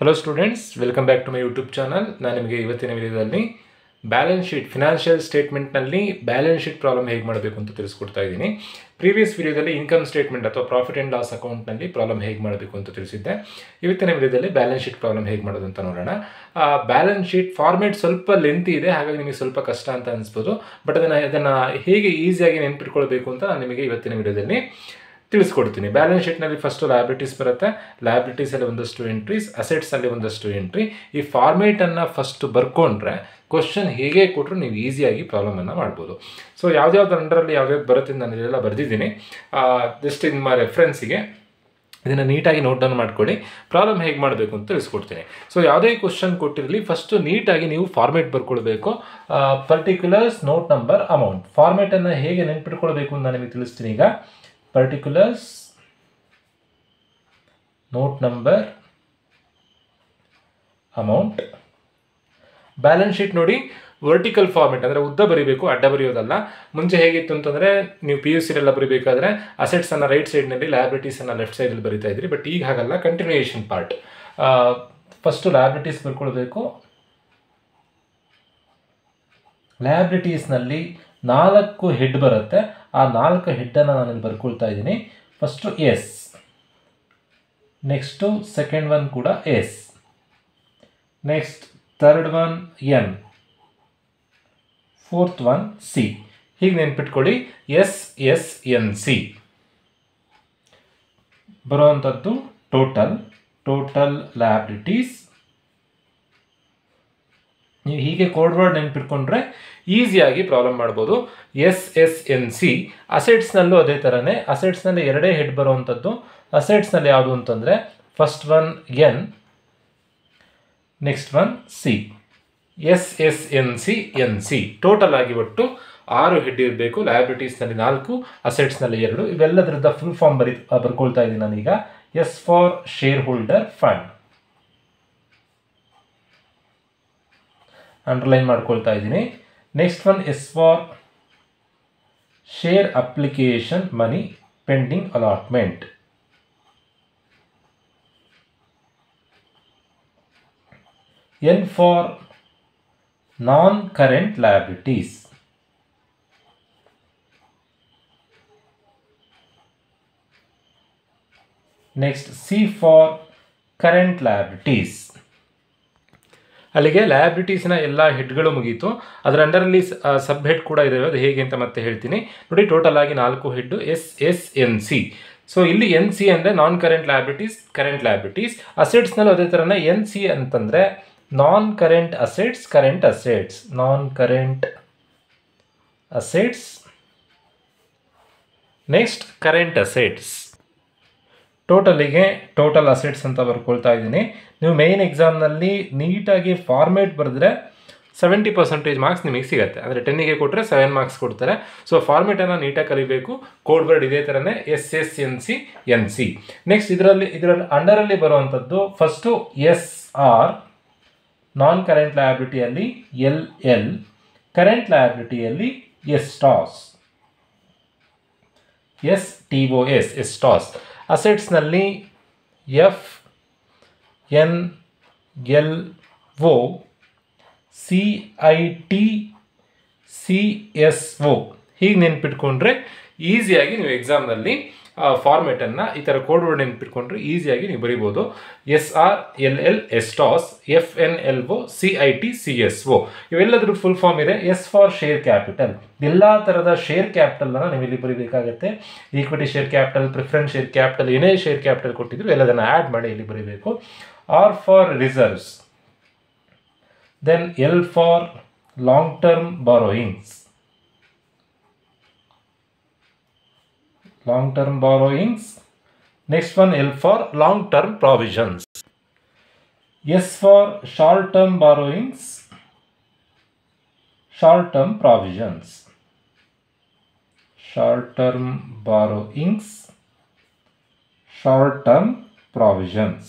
Hello students, welcome back to my YouTube channel. ನಾನು ನಿಮಗೆ ಇವತ್ತಿನ ವಿಡಿಯೋದಲ್ಲಿ ಬ್ಯಾಲೆನ್ಸ್ ಶೀಟ್, ಫಿನಾನ್ಷಿಯಲ್ ಸ್ಟೇಟ್ಮೆಂಟ್ನಲ್ಲಿ ಬ್ಯಾಲೆನ್ಸ್ ಶೀಟ್ ಪ್ರಾಬ್ಲಮ್ ಹೇಗೆ ಮಾಡಬೇಕು ಅಂತ ತಿಳಿಸ್ಕೊಡ್ತಾ ಇದ್ದೀನಿ. ಪ್ರೀವಿಯಸ್ ವಿಡಿಯೋದಲ್ಲಿ ಇನ್ಕಮ್ ಸ್ಟೇಟ್ಮೆಂಟ್ ಅಥವಾ ಪ್ರಾಫಿಟ್ ಆ್ಯಂಡ್ ಲಾಸ್ ಅಕೌಂಟ್ನಲ್ಲಿ ಪ್ರಾಬ್ಲಮ್ ಹೇಗೆ ಮಾಡಬೇಕು ಅಂತ ತಿಳಿಸಿದ್ದೆ. ಇವತ್ತಿನ ವಿಡಿಯೋದಲ್ಲಿ ಬ್ಯಾಲೆನ್ಸ್ ಶೀಟ್ ಪ್ರಾಬ್ಲಮ್ ಹೇಗೆ ಮಾಡೋದು ಅಂತ ನೋಡೋಣ. ಬ್ಯಾಲೆನ್ಸ್ ಶೀಟ್ ಫಾರ್ಮೇಟ್ ಸ್ವಲ್ಪ ಲೆಂತಿ ಇದೆ, ಹಾಗಾಗಿ ನಿಮಗೆ ಸ್ವಲ್ಪ ಕಷ್ಟ ಅಂತ ಅನಿಸ್ಬೋದು. ಬಟ್ ಅದನ್ನು ಹೇಗೆ ಈಸಿಯಾಗಿ ನೆನ್ಪಿಟ್ಕೊಳ್ಬೇಕು ಅಂತ ನಾನು ನಿಮಗೆ ಇವತ್ತಿನ ವಿಡಿಯೋದಲ್ಲಿ ತಿಳಿಸ್ಕೊಡ್ತೀನಿ. ಬ್ಯಾಲೆನ್ಸ್ ಶೀಟ್ನಲ್ಲಿ ಫಸ್ಟು ಲಯಬಿಲಿಟೀಸ್ ಬರುತ್ತೆ. ಲಯಬಿಲಿಟೀಸಲ್ಲಿ ಒಂದಷ್ಟು ಎಂಟ್ರೀಸ್, ಅಸೆಟ್ಸಲ್ಲಿ ಒಂದಷ್ಟು ಎಂಟ್ರಿ. ಈ ಫಾರ್ಮೇಟನ್ನು ಫಸ್ಟ್ ಬರ್ಕೊಂಡ್ರೆ ಕ್ವಶನ್ ಹೇಗೆ ಕೊಟ್ಟರು ನೀವು ಈಸಿಯಾಗಿ ಪ್ರಾಬ್ಲಮನ್ನು ಮಾಡ್ಬೋದು. ಸೊ ಯಾವ್ದಾವ್ದು ಅಂಡರಲ್ಲಿ ಯಾವ್ಯಾವ್ದು ಬರುತ್ತೆ ನಾನು ಇದೆಲ್ಲ ಬರೆದಿದ್ದೀನಿ. ಜಸ್ಟ್ ನಿಮ್ಮ ರೆಫರೆನ್ಸಿಗೆ ಇದನ್ನು ನೀಟಾಗಿ ನೋಟ್ ಡೌನ್ ಮಾಡ್ಕೊಳ್ಳಿ. ಪ್ರಾಬ್ಲಮ್ ಹೇಗೆ ಮಾಡಬೇಕು ಅಂತ ತಿಳಿಸ್ಕೊಡ್ತೀನಿ. ಸೊ ಯಾವುದೇ ಕ್ವಶನ್ ಕೊಟ್ಟಿರಲಿ, ಫಸ್ಟು ನೀಟಾಗಿ ನೀವು ಫಾರ್ಮೇಟ್ ಬರ್ಕೊಳ್ಬೇಕು. Particulars, note number, amount. ಫಾರ್ಮೇಟನ್ನು ಹೇಗೆ ನೆನ್ಪಿಟ್ಕೊಳ್ಬೇಕು ಅಂತ ನಾನು ನಿಮಗೆ ತಿಳಿಸ್ತೀನಿ. ಈಗ particulars, note number, amount. Balance sheet ನೋಡಿ, ವರ್ಟಿಕಲ್ ಫಾರ್ಮೆಟ್ ಅಂದರೆ ಉದ್ದ ಬರೀಬೇಕು, ಅಡ್ಡ ಬರೆಯೋದಲ್ಲ. ಮುಂಚೆ ಹೇಗಿತ್ತು ಅಂತಂದರೆ ನೀವು PUC ಎಲ್ಲ ಬರೀಬೇಕಾದ್ರೆ ಅಸೆಟ್ಸನ್ನು ರೈಟ್ ಸೈಡ್ನಲ್ಲಿ, ಲಯಬಿಲಿಟೀಸನ್ನು ಲೆಫ್ಟ್ ಸೈಡಲ್ಲಿ ಬರೀತಾ ಇದ್ರಿ. ಬಟ್ ಈಗ ಹಾಗಲ್ಲ, ಕಂಟಿನ್ಯೂಯೇಷನ್ ಪಾರ್ಟ್. ಫಸ್ಟು ಲಯಬಿಲಿಟೀಸ್ ಬರ್ಕೊಳ್ಬೇಕು. ಲಯಬಿಲಿಟೀಸ್ನಲ್ಲಿ 4 ಹೆಡ್ ಬರುತ್ತೆ. ಆ 4 ಹೆಡ್ಡನ್ನು ನಾನಿಲ್ಲಿ ಬರ್ಕೊಳ್ತಾ ಇದ್ದೀನಿ. First S, next second one ಕೂಡ S, next third one N, fourth one C. ಹೀಗೆ ನೆನ್ಪಿಟ್ಕೊಳ್ಳಿ, ಎಸ್ ಎಸ್ ಎನ್ ಸಿ ಬರುವಂಥದ್ದು ಟೋಟಲ್ ಲಯಬಿಲಿಟೀಸ್. ನೀವು ಹೀಗೆ ಕೋಡ್ ವರ್ಡ್ ನೆನ್ಪಿಟ್ಕೊಂಡ್ರೆ ಈಸಿಯಾಗಿ ಪ್ರಾಬ್ಲಮ್ ಮಾಡ್ಬೋದು. S S N C. ಅಸೆಟ್ಸ್ನಲ್ಲೂ ಅದೇ ಥರನೇ. ಅಸೆಟ್ಸ್ನಲ್ಲಿ 2 ಹೆಡ್ ಬರುವಂಥದ್ದು. ಅಸೆಟ್ಸ್ನಲ್ಲಿ ಯಾವುದು ಅಂತಂದರೆ first one N, next one C. S S N C N C total ಆಗಿ ಒಟ್ಟು 6 ಹೆಡ್ ಇರಬೇಕು. ಲಯಬಿಲಿಟೀಸ್ನಲ್ಲಿ 4, ಅಸೆಟ್ಸ್ನಲ್ಲಿ 2. ಇವೆಲ್ಲದರದ ಫುಲ್ ಫಾರ್ಮ್ ಬರ್ಕೊಳ್ತಾ ಇದ್ದೀನಿ ನಾನೀಗ. S for shareholder fund, underline ಮಾಡ್ಕೊಳ್ತಾ ಇದ್ದೀನಿ. Next one S for share application money pending allotment. N for non current liabilities. Next C for current liabilities. ಅಲ್ಲಿಗೆ ಲಯಬಿಲಿಟೀಸ್ನ ಎಲ್ಲ ಹೆಡ್ಗಳು ಮುಗೀತು. ಅದರ ಅಂಡರಲ್ಲಿ ಸಬ್ ಹೆಡ್ ಕೂಡ ಇದ್ದಾವೆ, ಅದು ಹೇಗೆ ಅಂತ ಮತ್ತೆ ಹೇಳ್ತೀನಿ. ನೋಡಿ, ಟೋಟಲ್ ಆಗಿ 4 head, S S N C. So ಇಲ್ಲಿ ಎನ್ ಸಿ ಅಂದರೆ non current liabilities, current liabilities. ಅಸೆಟ್ಸ್ನಲ್ಲೂ ಅದೇ ಥರನೇ. ಎನ್ ಸಿ ಅಂತಂದರೆ non current assets, current assets, non current assets. Next current assets. ಟೋಟಲಿಗೆ ಟೋಟಲ್ ಅಸೆಟ್ಸ್ ಅಂತ ಬರ್ಕೊಳ್ತಾ ಇದ್ದೀನಿ. ನೀವು ಮೇನ್ ಎಕ್ಸಾಮ್ನಲ್ಲಿ ನೀಟಾಗಿ ಫಾರ್ಮೇಟ್ ಬರೆದ್ರೆ 70% ಮಾರ್ಕ್ಸ್ ನಿಮಗೆ ಸಿಗುತ್ತೆ. ಅಂದರೆ 10ಗೆ ಕೊಟ್ಟರೆ 7 ಮಾರ್ಕ್ಸ್ ಕೊಡ್ತಾರೆ. ಸೊ ಫಾರ್ಮೇಟನ್ನು ನೀಟಾಗಿ ಕಲಿಬೇಕು. ಕೋಡ್ ವರ್ಡ್ ಇದೇ ಥರನೇ, S S N C N C. Next ಇದರ ಅಂಡರಲ್ಲಿ ಬರುವಂಥದ್ದು first S R, non current ಲಯಬಿಲಿಟಿಯಲ್ಲಿ ಎಲ್ ಎಲ್, ಕರೆಂಟ್ ಲಯಬಿಲಿಟಿಯಲ್ಲಿ S toss, S T O S, S toss. ಅಸೆಟ್ಸ್ನಲ್ಲಿ F N L O, C I T C S O. ಹೀಗೆ ನೆನ್ಪಿಟ್ಕೊಂಡ್ರೆ ಈಸಿಯಾಗಿ ನೀವು ಎಕ್ಸಾಮ್ನಲ್ಲಿ ಫಾರ್ಮೇಟನ್ನು ಈ ಥರ ಕೋಡ್ ವರ್ಡ್ ನೆನ್ಪಿಟ್ಕೊಂಡ್ರೆ ಈಸಿಯಾಗಿ ನೀವು ಬರಿಬೋದು. S R L L S toss, F N L O, C I T C S O. ಇವೆಲ್ಲದ್ರ ಫುಲ್ ಫಾರ್ಮ್ ಇದೆ. S for share capital. ಎಲ್ಲ ಥರದ ಶೇರ್ ಕ್ಯಾಪಿಟಲನ್ನು ನೀವು ಇಲ್ಲಿ ಬರೀಬೇಕಾಗತ್ತೆ. Equity share capital, preference share capital, ಏನೇ ಶೇರ್ ಕ್ಯಾಪಿಟಲ್ ಕೊಟ್ಟಿದ್ರು ಎಲ್ಲದನ್ನು ಆ್ಯಡ್ ಮಾಡಿ ಇಲ್ಲಿ ಬರೀಬೇಕು. R for reserves. Then L for long term borrowings, long term borrowings. Next one L for long term provisions. S for short term borrowings, short term provisions, short term borrowings, short term provisions.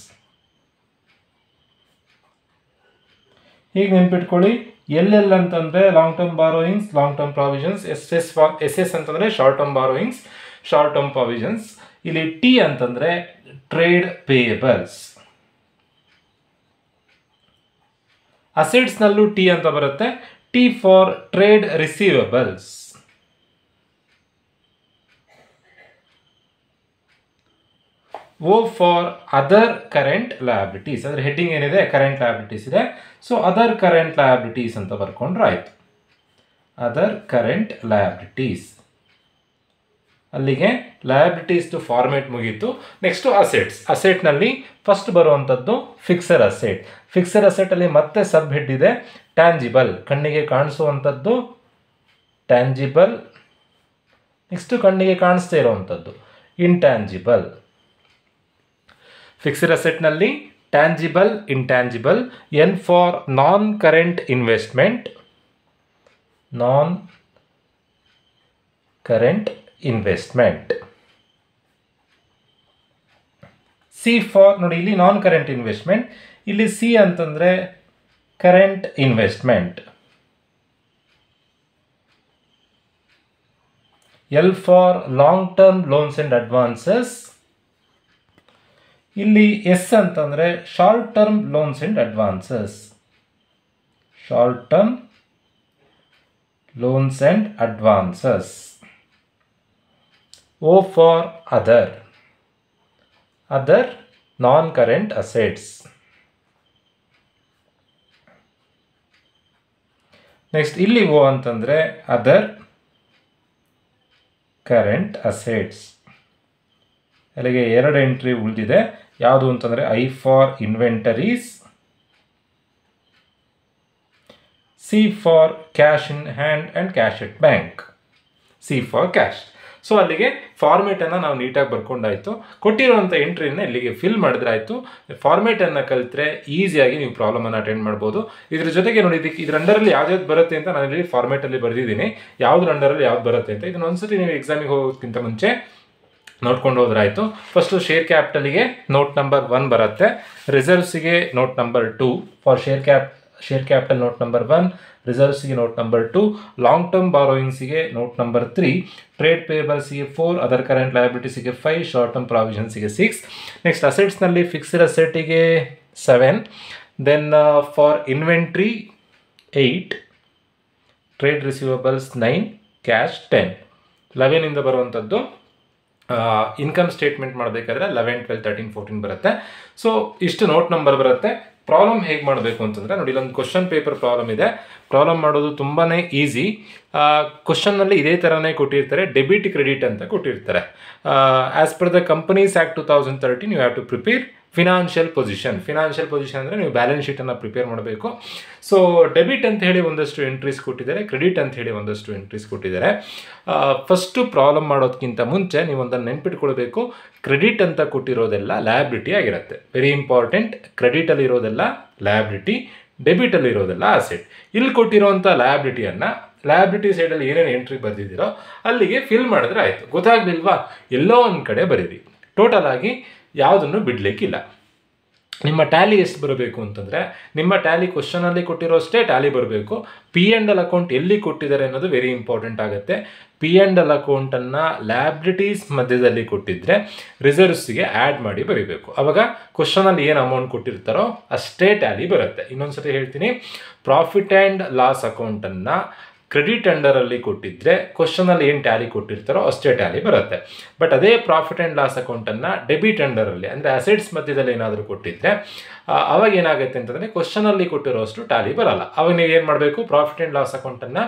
ಹೀಗೆ ನೆನ್ಪಿಟ್ಕೊಳ್ಳಿ. L L ಅಂತಂದರೆ long term borrowings, long term provisions. S S ಅಂತಂದರೆ short term borrowings, short term provisions. ಇಲ್ಲಿ T ಅಂತಂದರೆ trade payables. ಅಸೆಟ್ಸ್ನಲ್ಲೂ T ಅಂತ ಬರುತ್ತೆ. T for trade receivables. O for other current liabilities. ಅದರ ಹೆಡ್ಡಿಂಗ್ ಏನಿದೆ, ಕರೆಂಟ್ ಲಯಬಿಲಿಟೀಸ್ ಇದೆ. ಸೊ ಅದರ್ ಕರೆಂಟ್ ಲಯಬಿಲಿಟೀಸ್ ಅಂತ ಬರ್ಕೊಂಡ್ರೆ ಆಯಿತು. Other current liabilities. ಅಲ್ಲಿಗೆ ಲಯಬಿಲಿಟೀಸ್ದು ಫಾರ್ಮೇಟ್ ಮುಗೀತು. Next assets. ಅಸೆಟ್ನಲ್ಲಿ ಫಸ್ಟ್ ಬರುವಂಥದ್ದು ಫಿಕ್ಸರ್ ಅಸೆಟ್. ಫಿಕ್ಸರ್ ಅಸೆಟಲ್ಲಿ ಮತ್ತೆ ಸಬ್ ಹೆಡ್ ಇದೆ, ಟ್ಯಾಂಜಿಬಲ್, ಕಣ್ಣಿಗೆ ಕಾಣಿಸುವಂಥದ್ದು ಟ್ಯಾಂಜಿಬಲ್. ನೆಕ್ಸ್ಟು ಕಣ್ಣಿಗೆ ಕಾಣಿಸ್ತಾ ಇರುವಂಥದ್ದು ಇಂಟ್ಯಾಂಜಿಬಲ್. ಫಿಕ್ಸರ್ ಅಸೆಟ್ನಲ್ಲಿ tangible, intangible. N for non current investment, non current investment. C for, ನೋಡಿ ಇಲ್ಲಿ ನಾನ್ ಕರೆಂಟ್ ಇನ್ವೆಸ್ಟ್ಮೆಂಟ್, ಇಲ್ಲಿ ಸಿ ಅಂತಂದರೆ current investment. L for long term loans and advances. ಇಲ್ಲಿ ಎಸ್ ಅಂತಂದರೆ short term loans and advances, short term loans and advances. O for other, other non-current assets. Next ಇಲ್ಲಿ O ಅಂತಂದರೆ other current assets. ಅಲ್ಲಿಗೆ 2 entry ಉಳಿದಿದೆ. ಯಾವುದು ಅಂತಂದರೆ I for inventories, C for cash in hand and cash at bank, C for cash. So ಅಲ್ಲಿಗೆ ಫಾರ್ಮೇಟನ್ನು ನಾವು ನೀಟಾಗಿ ಬರ್ಕೊಂಡಾಯಿತು. ಕೊಟ್ಟಿರುವಂಥ ಎಂಟ್ರಿನ ಇಲ್ಲಿಗೆ ಫಿಲ್ ಮಾಡಿದ್ರೆ ಆಯಿತು. ಫಾರ್ಮೇಟನ್ನು ಕಲಿತ್ರೆ ಈಸಿಯಾಗಿ ನೀವು ಪ್ರಾಬ್ಲಮನ್ನು ಅಟೆಂಡ್ ಮಾಡ್ಬೋದು. ಇದ್ರ ಜೊತೆಗೆ ನೋಡಿ, ಇದ್ರ ಅಂಡರಲ್ಲಿ ಯಾವ್ದು ಬರುತ್ತೆ ಅಂತ ನಾನು ಇಲ್ಲಿ ಫಾರ್ಮೇಟಲ್ಲಿ ಬರೆದಿದ್ದೀನಿ, ಯಾವ್ದು ಅಂಡರಲ್ಲಿ ಯಾವ್ದು ಬರುತ್ತೆ ಅಂತ. ಇದನ್ನ ಒಂದ್ಸತಿ ನೀವು ಎಕ್ಸಾಮಿಗೆ ಹೋಗೋದಕ್ಕಿಂತ ಮುಂಚೆ ನೋಡ್ಕೊಂಡು ಹೋದ್ರಾಯಿತು. ಫಸ್ಟು ಶೇರ್ ಕ್ಯಾಪಿಟಲಿಗೆ ನೋಟ್ ನಂಬರ್ 1 ಬರುತ್ತೆ, ರಿಸರ್ವ್ಸಿಗೆ note number 2, for share capital note number 1, ರಿಸರ್ವ್ಸಿಗೆ ನೋಟ್ ನಂಬರ್ 2, ಲಾಂಗ್ ಟರ್ಮ್ ಬಾರೋಯಿಂಗ್ಸಿಗೆ ನೋಟ್ ನಂಬರ್ 3, ಟ್ರೇಡ್ ಪೇಬಲ್ಸಿಗೆ 4, ಅದರ್ ಕರೆಂಟ್ ಲಯಬಿಲಿಟೀಸಿಗೆ 5, ಶಾರ್ಟ್ ಟರ್ಮ್ ಪ್ರಾವಿಷನ್ಸಿಗೆ 6. ನೆಕ್ಸ್ಟ್ ಅಸೆಟ್ಸ್ನಲ್ಲಿ ಫಿಕ್ಸ್ಡ್ ಅಸೆಟಿಗೆ 7, then for inventory 8, trade receivables 9, cash 10. 11ಇಂದ ಬರುವಂಥದ್ದು ಇನ್ಕಮ್ ಸ್ಟೇಟ್ಮೆಂಟ್ ಮಾಡಬೇಕಾದ್ರೆ 11, 12, 13, 14 ಬರುತ್ತೆ. ಸೊ ಇಷ್ಟು ನೋಟ್ ನಂಬರ್ ಬರುತ್ತೆ. ಪ್ರಾಬ್ಲಮ್ ಹೇಗೆ ಮಾಡಬೇಕು ಅಂತಂದರೆ ನೋಡಿ, ಇಲ್ಲೊಂದು ಕ್ವಶನ್ ಪೇಪರ್ ಪ್ರಾಬ್ಲಮ್ ಇದೆ. ಪ್ರಾಬ್ಲಮ್ ಮಾಡೋದು ತುಂಬಾ ಈಸಿ. ಕ್ವಶನ್ನಲ್ಲಿ ಇದೇ ಥರನೇ ಕೊಟ್ಟಿರ್ತಾರೆ, ಡೆಬಿಟ್ ಕ್ರೆಡಿಟ್ ಅಂತ ಕೊಟ್ಟಿರ್ತಾರೆ. As per the companies act 2013 you have to prepare financial position. Financial position ಅಂದರೆ ನೀವು ಬ್ಯಾಲೆನ್ಸ್ ಶೀಟನ್ನು ಪ್ರಿಪೇರ್ ಮಾಡಬೇಕು. ಸೊ ಡೆಬಿಟ್ ಅಂತ ಹೇಳಿ ಒಂದಷ್ಟು ಎಂಟ್ರೀಸ್ ಕೊಟ್ಟಿದ್ದಾರೆ, ಕ್ರೆಡಿಟ್ ಅಂತ ಹೇಳಿ ಒಂದಷ್ಟು ಎಂಟ್ರೀಸ್ ಕೊಟ್ಟಿದ್ದಾರೆ. ಫಸ್ಟು ಪ್ರಾಬ್ಲಮ್ ಮಾಡೋದಕ್ಕಿಂತ ಮುಂಚೆ ನೀವು ಒಂದನ್ನು ನೆನ್ಪಿಟ್ಕೊಳ್ಬೇಕು, ಕ್ರೆಡಿಟ್ ಅಂತ ಕೊಟ್ಟಿರೋದೆಲ್ಲ ಲಯಬಿಲಿಟಿ ಆಗಿರುತ್ತೆ. Very important. ಕ್ರೆಡಿಟಲ್ಲಿ ಇರೋದೆಲ್ಲ ಲಯಬಿಲಿಟಿ, ಡೆಬಿಟಲ್ಲಿ ಇರೋದೆಲ್ಲ ಅಸೆಟ್. ಇಲ್ಲಿ ಕೊಟ್ಟಿರೋವಂಥ ಲಯಬಿಲಿಟಿ ಸೈಡಲ್ಲಿ ಏನೇನು ಎಂಟ್ರಿ ಬರೆದಿದ್ದೀರೋ ಅಲ್ಲಿಗೆ ಫಿಲ್ ಮಾಡಿದ್ರೆ ಆಯಿತು. ಗೊತ್ತಾಗಲಿಲ್ವಾ, ಎಲ್ಲೋ ಒಂದು ಕಡೆ ಬರೀರಿ. ಟೋಟಲ್ ಆಗಿ ಯಾವುದನ್ನು ಬಿಡಲಿಕ್ಕಿಲ್ಲ. ನಿಮ್ಮ ಟ್ಯಾಲಿ ಎಷ್ಟು ಬರಬೇಕು ಅಂತಂದರೆ, ನಿಮ್ಮ ಟ್ಯಾಲಿ ಕ್ವಶನಲ್ಲಿ ಕೊಟ್ಟಿರೋ ಅಷ್ಟೇ ಟ್ಯಾಲಿ ಬರಬೇಕು. ಪಿ ಆ್ಯಂಡ್ ಎಲ್ ಅಕೌಂಟ್ ಎಲ್ಲಿ ಕೊಟ್ಟಿದ್ದಾರೆ ಅನ್ನೋದು ವೆರಿ ಇಂಪಾರ್ಟೆಂಟ್ ಆಗುತ್ತೆ. ಪಿ ಆ್ಯಂಡ್ ಎಲ್ ಅಕೌಂಟನ್ನು ಲಯಬಿಲಿಟೀಸ್ ಮಧ್ಯದಲ್ಲಿ ಕೊಟ್ಟಿದ್ದರೆ ರಿಸರ್ವ್ಸ್ಗೆ ಆ್ಯಡ್ ಮಾಡಿ ಬರೀಬೇಕು. ಆವಾಗ ಕ್ವಶನಲ್ಲಿ ಏನು ಅಮೌಂಟ್ ಕೊಟ್ಟಿರ್ತಾರೋ ಅಷ್ಟೇ ಟ್ಯಾಲಿ ಬರುತ್ತೆ. ಇನ್ನೊಂದ್ಸತಿ ಹೇಳ್ತೀನಿ, ಪ್ರಾಫಿಟ್ ಆ್ಯಂಡ್ ಲಾಸ್ ಅಕೌಂಟನ್ನು ಕ್ರೆಡಿಟ್ ಅಂಡರಲ್ಲಿ ಕೊಟ್ಟಿದ್ದರೆ ಕ್ವಶನಲ್ಲಿ ಏನು ಟ್ಯಾಲಿ ಕೊಟ್ಟಿರ್ತಾರೋ ಅಷ್ಟೇ ಟ್ಯಾಲಿ ಬರುತ್ತೆ. ಬಟ್ ಅದೇ ಪ್ರಾಫಿಟ್ ಆ್ಯಂಡ್ ಲಾಸ್ ಅಕೌಂಟನ್ನು ಡೆಬಿಟ್ ಅಂಡರಲ್ಲಿ ಅಂದರೆ ಅಸೆಟ್ಸ್ ಮಧ್ಯದಲ್ಲಿ ಏನಾದರೂ ಕೊಟ್ಟಿದ್ದರೆ ಅವಾಗ ಏನಾಗುತ್ತೆ ಅಂತಂದರೆ ಕ್ವಶನಲ್ಲಿ ಕೊಟ್ಟಿರೋ ಅಷ್ಟು ಟ್ಯಾಲಿ ಬರಲ್ಲ. ಅವಾಗ ನೀವು ಏನು ಮಾಡಬೇಕು, ಪ್ರಾಫಿಟ್ ಆ್ಯಂಡ್ ಲಾಸ್ ಅಕೌಂಟನ್ನು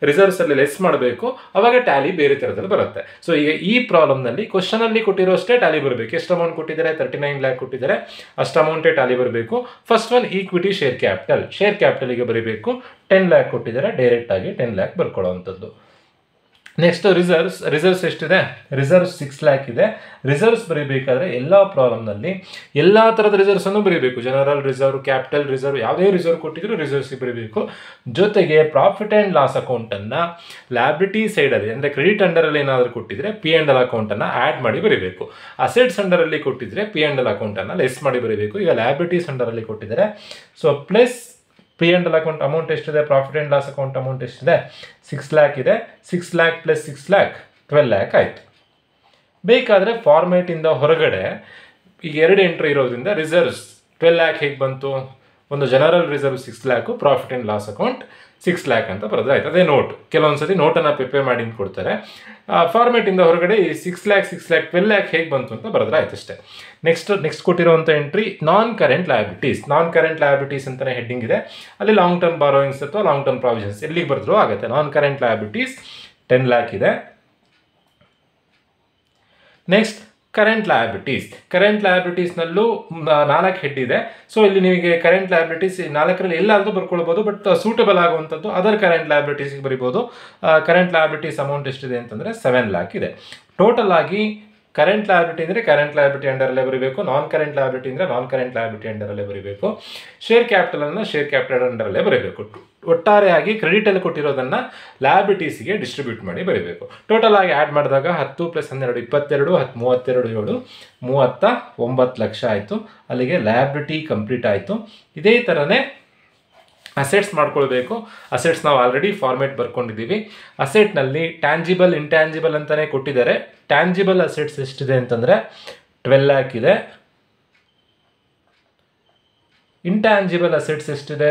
ರಿಸರ್ವ್ಸಲ್ಲಿ ಲೆಸ್ ಮಾಡಬೇಕು, ಅವಾಗ ಟ್ಯಾಲಿ ಬೇರೆ ಥರದಲ್ಲಿ ಬರುತ್ತೆ. ಸೊ ಈಗ ಈ ಪ್ರಾಬ್ಲಮ್ನಲ್ಲಿ ಕ್ವಶನಲ್ಲಿ ಕೊಟ್ಟಿರೋ ಅಷ್ಟೇ ಟ್ಯಾಲಿ ಬರಬೇಕು. ಎಷ್ಟು ಅಮೌಂಟ್ ಕೊಟ್ಟಿದ್ದಾರೆ, 39 ಲ್ಯಾಕ್ ಕೊಟ್ಟಿದ್ದಾರೆ, ಅಷ್ಟು ಅಮೌಂಟೇ ಟ್ಯಾಲಿ ಬರಬೇಕು. ಫಸ್ಟ್ ಒನ್ ಈಕ್ವಿಟಿ ಶೇರ್ ಕ್ಯಾಪಿಟಲಿಗೆ ಬರೀಬೇಕು. 10 ಲ್ಯಾಕ್ ಕೊಟ್ಟಿದ್ದಾರೆ, ಡೈರೆಕ್ಟಾಗಿ 10 ಲ್ಯಾಕ್ ಬರ್ಕೊಳ್ಳೋವಂಥದ್ದು. ನೆಕ್ಸ್ಟ್ ರಿಸರ್ವ್ಸ್ ಎಷ್ಟಿದೆ, ರಿಸರ್ವ್ಸ್ 6 ಲ್ಯಾಕ್ ಇದೆ. ರಿಸರ್ವ್ಸ್ ಬರೀಬೇಕಾದ್ರೆ ಎಲ್ಲ ಪ್ರಾಬ್ಲಮ್ನಲ್ಲಿ ಎಲ್ಲ ಥರದ ರಿಸರ್ವ್ಸನ್ನು ಬರೀಬೇಕು. ಜನರಲ್ ರಿಸರ್ವ್, ಕ್ಯಾಪಿಟಲ್ ರಿಸರ್ವ್, ಯಾವುದೇ ರಿಸರ್ವ್ ಕೊಟ್ಟಿದ್ರು ರಿಸರ್ವ್ಸಿಗೆ ಬರೀಬೇಕು. ಜೊತೆಗೆ ಪ್ರಾಫಿಟ್ ಆ್ಯಂಡ್ ಲಾಸ್ ಅಕೌಂಟನ್ನು ಲಯಬಿಲಿಟಿ ಸೈಡಲ್ಲಿ ಅಂದರೆ ಕ್ರೆಡಿಟ್ ಅಂಡರಲ್ಲಿ ಏನಾದರೂ ಕೊಟ್ಟಿದ್ರೆ ಪಿ ಆ್ಯಂಡ್ ಎಲ್ ಅಕೌಂಟನ್ನು ಆ್ಯಡ್ ಮಾಡಿ ಬರೀಬೇಕು. ಅಸೆಟ್ಸ್ ಅಂಡರಲ್ಲಿ ಕೊಟ್ಟಿದ್ರೆ ಪಿ ಆ್ಯಂಡ್ ಎಲ್ ಅಕೌಂಟನ್ನು ಲೆಸ್ ಮಾಡಿ ಬರೀಬೇಕು. ಈಗ ಲಯಬಿಲಿಟೀಸ್ ಅಂಡರಲ್ಲಿ ಕೊಟ್ಟಿದ್ದಾರೆ, so plus P and L account amount ಎಷ್ಟಿದೆ, profit and loss account amount ಎಷ್ಟಿದೆ, 6 ಲ್ಯಾಕ್ ಇದೆ. 6 ಲ್ಯಾಕ್ ಪ್ಲಸ್ 6 ಲ್ಯಾಕ್ 12 ಲ್ಯಾಕ್ ಆಯಿತು. ಬೇಕಾದರೆ ಫಾರ್ಮೇಟಿಂದ ಹೊರಗಡೆ ಈಗ 2 ಎಂಟ್ರಿ ಇರೋದ್ರಿಂದ ರಿಸರ್ವ್ಸ್ 12 ಲ್ಯಾಕ್ ಹೇಗೆ ಬಂತು, ಒಂದು general reserve 6 lakh, profit and loss account 6 lac ಅಂತ ಬರೋದು ಆಯ್ತು. ಅದೇ ನೋಟ್, ಕೆಲವೊಂದು ಸತಿ ನೋಟನ್ನು ಪ್ರಿಪೇರ್ ಮಾಡಿ ಕೊಡ್ತಾರೆ. ಫಾರ್ಮೇಟಿಂದ ಹೊರಗಡೆ ಈ 6 ಲ್ಯಾಕ್ 12 ಲ್ಯಾಕ್ ಹೇಗೆ ಬಂತು ಅಂತ ಬರೆದ್ರೆ ಆಯ್ತು ಅಷ್ಟೇ. ನೆಕ್ಸ್ಟ್ ಕೊಟ್ಟಿರುವಂಥ ಎಂಟ್ರಿ ನಾನ್ ಕರೆಂಟ್ ಲಯಬಿಲಿಟೀಸ್ ಅಂತಲೇ ಹೆಡ್ಡಿಂಗ್ ಇದೆ. ಅಲ್ಲಿ ಲಾಂಗ್ ಟರ್ಮ್ ಬಾರೋಯಿಂಗ್ಸ್ ಅಥವಾ ಲಾಂಗ್ ಟರ್ಮ್ ಪ್ರಾವಿಷನ್ಸ್ ಎಲ್ಲಿಗೆ ಬರೆದ್ರು ಆಗುತ್ತೆ. ನಾನ್ ಕರೆಂಟ್ ಲಯಬಿಲಿಟೀಸ್ 10 ಲ್ಯಾಕ್ ಇದೆ. ನೆಕ್ಸ್ಟ್ ಕರೆಂಟ್ ಲಯಬಿಲಿಟೀಸ್ನಲ್ಲೂ 4 ಹೆಡ್ ಇದೆ. ಸೊ ಇಲ್ಲಿ ನಿಮಗೆ ಕರೆಂಟ್ ಲಯಬಿಲಿಟೀಸ್ 4ರಲ್ಲಿ ಎಲ್ಲಾದರೂ ಬರ್ಕೊಳ್ಬೋದು, ಬಟ್ ಸೂಟಬಲ್ ಆಗುವಂಥದ್ದು ಅದರ್ ಕರೆಂಟ್ ಲಯಬಿಲಿಟೀಸ್ಗೆ ಬರಿಬೋದು. ಕರೆಂಟ್ ಲಯಬಿಲಿಟೀಸ್ ಅಮೌಂಟ್ ಎಷ್ಟಿದೆ ಅಂತಂದರೆ 7 ಲ್ಯಾಕ್ ಇದೆ. ಟೋಟಲ್ ಆಗಿ ಕರೆಂಟ್ ಲಯಬಿಲಿಟಿ ಅಂದರೆ ಕರೆಂಟ್ ಲಯಬಿಲಿಟಿ ಅಂಡರಲ್ಲೇ ಬರೀಬೇಕು, ನಾನ್ ಕರೆಂಟ್ ಲಯಬಿಲಿಟಿ ಅಂದರೆ ನಾನ್ ಕರೆಂಟ್ ಲಯಬಿಲಿಟಿ ಅಂಡರಲ್ಲೇ ಬರೀಬೇಕು, ಶೇರ್ ಕ್ಯಾಪಿಟಲನ್ನು ಶೇರ್ ಕ್ಯಾಪಿಟಲ್ ಅಂಡರಲ್ಲೇ ಬರೀಬೇಕು. ಒಟ್ಟಾರೆಯಾಗಿ ಕ್ರೆಡಿಟಲ್ಲಿ ಕೊಟ್ಟಿರೋದನ್ನು ಲಯಬಿಲಿಟೀಸ್ಗೆ ಡಿಸ್ಟ್ರಿಬ್ಯೂಟ್ ಮಾಡಿ ಬರೀಬೇಕು. ಟೋಟಲ್ ಆಗಿ ಆ್ಯಡ್ ಮಾಡಿದಾಗ 10 + 12 22, 10 32 7 39 ಲಕ್ಷ ಆಯಿತು. ಅಲ್ಲಿಗೆ ಲಯಬಿಲಿಟಿ ಕಂಪ್ಲೀಟ್ ಆಯಿತು. ಇದೇ ಥರನೇ ಅಸೆಟ್ಸ್ ಮಾಡ್ಕೊಳ್ಬೇಕು. ಅಸೆಟ್ಸ್ ನಾವು ಆಲ್ರೆಡಿ ಫಾರ್ಮೇಟ್ ಬರ್ಕೊಂಡಿದ್ದೀವಿ. ಅಸೆಟ್ನಲ್ಲಿ ಟ್ಯಾಂಜಿಬಲ್ ಇಂಟ್ಯಾಂಜಿಬಲ್ ಅಂತಲೇ ಕೊಟ್ಟಿದ್ದಾರೆ. ಟ್ಯಾಂಜಿಬಲ್ ಅಸೆಟ್ಸ್ ಎಷ್ಟಿದೆ ಅಂತಂದರೆ 12 ಲ್ಯಾಕ್ ಇದೆ. ಇಂಟ್ಯಾಂಜಿಬಲ್ ಅಸೆಟ್ಸ್ ಎಷ್ಟಿದೆ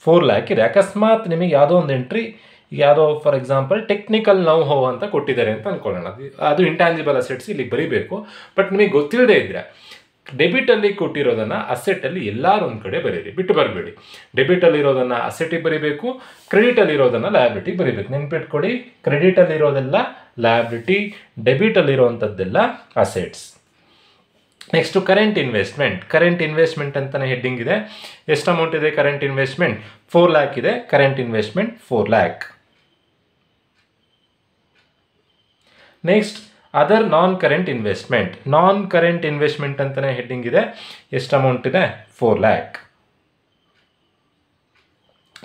4 ಲ್ಯಾಕ್ ಇದೆ. ಅಕಸ್ಮಾತ್ ನಿಮಗೆ ಯಾವುದೋ ಒಂದು ಎಂಟ್ರಿ, ಯಾವುದೋ for example technical now how ಅಂತ ಕೊಟ್ಟಿದ್ದಾರೆ ಅಂತ ಅಂದ್ಕೊಳ್ಳೋಣ, ಅದು ಇಂಟ್ಯಾಂಜಿಬಲ್ ಅಸೆಟ್ಸ್ ಇಲ್ಲಿಗೆ ಬರೀಬೇಕು. ಬಟ್ ನಿಮಗೆ ಗೊತ್ತಿಲ್ಲದೆ ಇದ್ದರೆ ಡೆಬಿಟಲ್ಲಿ ಕೊಟ್ಟಿರೋದನ್ನು ಅಸೆಟಲ್ಲಿ ಎಲ್ಲರೂ ಒಂದು ಕಡೆ ಬರೀರಿ, ಬಿಟ್ಟು ಬರಬೇಡಿ. ಡೆಬಿಟಲ್ಲಿರೋದನ್ನು ಅಸೆಟಿಗೆ ಬರೀಬೇಕು, ಕ್ರೆಡಿಟಲ್ಲಿರೋದನ್ನು ಲಯಬಿಲಿಟಿಗೆ ಬರೀಬೇಕು. ನೆನ್ಪಿಟ್ಕೊಡಿ, ಕ್ರೆಡಿಟಲ್ಲಿರೋದೆಲ್ಲ ಲಯಬಿಲಿಟಿ, ಡೆಬಿಟಲ್ಲಿರೋವಂಥದ್ದೆಲ್ಲ ಅಸೆಟ್ಸ್. ನೆಕ್ಸ್ಟು ಕರೆಂಟ್ ಇನ್ವೆಸ್ಟ್ಮೆಂಟ್ ಅಂತಲೇ ಹೆಡ್ಡಿಂಗ್ ಇದೆ. ಎಷ್ಟು ಅಮೌಂಟ್ ಇದೆ ಕರೆಂಟ್ ಇನ್ವೆಸ್ಟ್ಮೆಂಟ್? 4 ಲ್ಯಾಕ್ ಇದೆ. Current investment 4 lakh. Next other non current investment ಅಂತಲೇ ಹೆಡ್ಡಿಂಗ್ ಇದೆ. ಎಷ್ಟು ಅಮೌಂಟ್ ಇದೆ? 4 ಲ್ಯಾಕ್.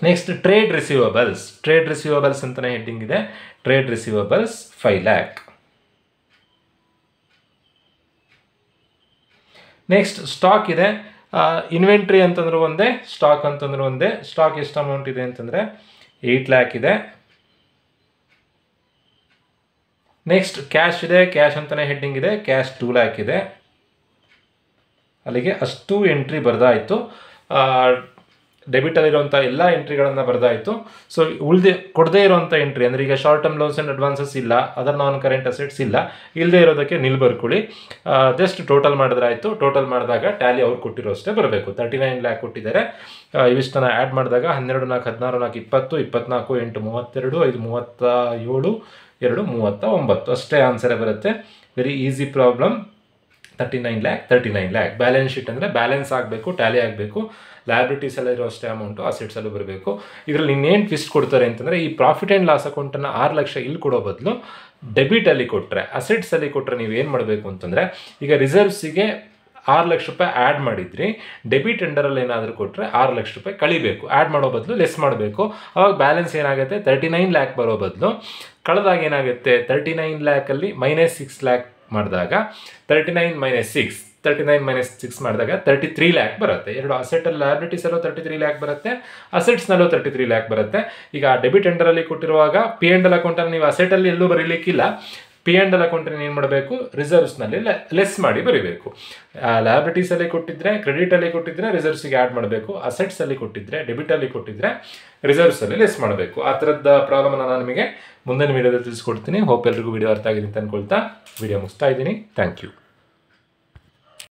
ನೆಕ್ಸ್ಟ್ ಟ್ರೇಡ್ ರಿಸೀವಬಲ್ಸ್ ಅಂತಲೇ ಹೆಡ್ಡಿಂಗ್ ಇದೆ. Trade receivables 5 lakh. Next stock ಇದೆ. ಇನ್ವೆಂಟ್ರಿ ಅಂತಂದ್ರೆ ಒಂದೇ, ಸ್ಟಾಕ್ ಅಂತಂದ್ರೆ ಒಂದೇ. ಸ್ಟಾಕ್ ಎಷ್ಟು ಅಮೌಂಟ್ ಇದೆ ಅಂತಂದರೆ 8 ಲ್ಯಾಕ್ ಇದೆ. ನೆಕ್ಸ್ಟ್ ಕ್ಯಾಶ್ ಇದೆ. ಕ್ಯಾಶ್ ಅಂತಲೇ ಹೆಡ್ಡಿಂಗ್ ಇದೆ. ಕ್ಯಾಶ್ 2 ಲ್ಯಾಕ್ ಇದೆ. ಅಲ್ಲಿಗೆ ಅಷ್ಟು ಎಂಟ್ರಿ ಬರೆದಾಯಿತು. ಡೆಬಿಟಲ್ಲಿರುವಂಥ ಎಲ್ಲ ಎಂಟ್ರಿಗಳನ್ನು ಬರೆದಾಯಿತು. ಸೊ ಕೊಡದೇ ಇರುವಂಥ ಎಂಟ್ರಿ ಅಂದರೆ ಈಗ short term loans and advances ಇಲ್ಲ, ಅದರ್ ನಾನ್ ಕರೆಂಟ್ ಅಸೆಟ್ಸ್ ಇಲ್ಲ, ಇಲ್ಲದೆ ಇರೋದಕ್ಕೆ ನಿಲ್ ಬರ್ಕೊಳ್ಳಿ. ಜಸ್ಟ್ ಟೋಟಲ್ ಮಾಡಿದ್ರೆ ಆಯಿತು. ಟೋಟಲ್ ಮಾಡಿದಾಗ ಟ್ಯಾಲಿ ಅವ್ರು ಕೊಟ್ಟಿರೋ ಅಷ್ಟೇ ಬರಬೇಕು. 39 ಲ್ಯಾಕ್ ಕೊಟ್ಟಿದ್ದಾರೆ. ಇವಿಷ್ಟನ್ನು ಆ್ಯಡ್ ಮಾಡಿದಾಗ 12 4 16 4 20 24 8 32 5 37 2 39 ಅಷ್ಟೇ ಆನ್ಸರೇ ಬರುತ್ತೆ. Very easy problem. 39 lac. Balance sheet ಅಂದರೆ ಬ್ಯಾಲೆನ್ಸ್ ಆಗಬೇಕು, ಟ್ಯಾಲಿ ಆಗಬೇಕು. ಲಯಬಿಲಿಟೀಸ್ ಎಲ್ಲ ಇರೋ ಅಷ್ಟೇ ಅಮೌಂಟು ಅಸೆಟ್ಸಲ್ಲೂ ಬರಬೇಕು. ಇದರಲ್ಲಿ ಇನ್ನೇನು ಟ್ವಿಸ್ಟ್ ಕೊಡ್ತಾರೆ ಅಂತಂದರೆ, ಈ ಪ್ರಾಫಿಟ್ ಆ್ಯಂಡ್ ಲಾಸ್ ಅಕೌಂಟನ್ನು 6 ಲಕ್ಷ ಇಲ್ಲಿ ಕೊಡೋ ಬದಲು ಡೆಬಿಟಲ್ಲಿ ಕೊಟ್ಟರೆ, ಅಸೆಟ್ಸಲ್ಲಿ ಕೊಟ್ಟರೆ ನೀವು ಏನು ಮಾಡಬೇಕು ಅಂತಂದರೆ, ಈಗ ರಿಸರ್ವ್ಸಿಗೆ 6 ಲಕ್ಷ ರೂಪಾಯಿ ಆ್ಯಡ್ ಮಾಡಿದ್ರಿ, ಡೆಬಿಟ್ ಅಂಡರಲ್ಲಿ ಏನಾದರೂ ಕೊಟ್ಟರೆ 6 ಲಕ್ಷ ರೂಪಾಯಿ ಕಳಿಬೇಕು. ಆ್ಯಡ್ ಮಾಡೋ ಬದಲು ಲೆಸ್ ಮಾಡಬೇಕು. ಅವಾಗ ಬ್ಯಾಲೆನ್ಸ್ ಏನಾಗುತ್ತೆ 39 ಲ್ಯಾಕ್ ಬರೋ ಬದಲು ಕಳೆದಾಗ ಏನಾಗುತ್ತೆ 39 ಲ್ಯಾಕಲ್ಲಿ -6 ಲ್ಯಾಕ್ ಮಾಡಿದಾಗ 39 - 6 ಮಾಡಿದಾಗ 33 ಲ್ಯಾಕ್ ಬರುತ್ತೆ. ಎರಡು ಅಸೆಟಲ್ಲಿ ಲಯಬಿಲಿಟೀಸಲ್ಲೂ 33 ಲ್ಯಾಕ್ ಬರುತ್ತೆ, ಅಸೆಟ್ಸ್ನಲ್ಲೂ 33 ಲ್ಯಾಕ್ ಬರುತ್ತೆ. ಈಗ ಡೆಬಿಟ್ ಅಂಡರಲ್ಲಿ ಕೊಟ್ಟಿರುವಾಗ ಪಿ ಆ್ಯಂಡ್ ಎಲ್ ಅಕೌಂಟಲ್ಲಿ ನೀವು ಅಸೆಟಲ್ಲಿ ಎಲ್ಲೂ ಬರೀಲಿಕ್ಕಿಲ್ಲ. ಪಿ ಆ್ಯಂಡ್ ಎಲ್ ಅಕೌಂಟನ್ನು ಏನು ಮಾಡಬೇಕು? ರಿಸರ್ವ್ಸ್ನಲ್ಲಿ ಲೆಸ್ ಮಾಡಿ ಬರೀಬೇಕು. ಲಯಬಿಲಿಟೀಸಲ್ಲಿ ಕೊಟ್ಟಿದ್ರೆ, ಕ್ರೆಡಿಟಲ್ಲಿ ಕೊಟ್ಟಿದ್ರೆ ರಿಸರ್ವ್ಸಿಗೆ ಆ್ಯಡ್ ಮಾಡಬೇಕು. ಅಸೆಟ್ಸಲ್ಲಿ ಕೊಟ್ಟಿದ್ರೆ, ಡೆಬಿಟಲ್ಲಿ ಕೊಟ್ಟಿದ್ರೆ ರಿಸರ್ವ್ಸಲ್ಲಿ ಲೆಸ್ ಮಾಡಬೇಕು. ಆ ಥರದ ಪ್ರಾಬ್ಲಮನ್ನು ನಾನು ನಿಮಗೆ ಮುಂದಿನ ವೀಡಿಯೋದಲ್ಲಿ ತಿಳಿಸ್ಕೊಡ್ತೀನಿ. ಹೋಪ್ ಎಲ್ರಿಗೂ ವಿಡಿಯೋ ಅರ್ಥ ಆಗಿದೆ ಅಂತ ಅಂದ್ಕೊಳ್ತಾ ವಿಡಿಯೋ ಮುಗಿಸ್ತಾ ಇದ್ದೀನಿ. Thank you.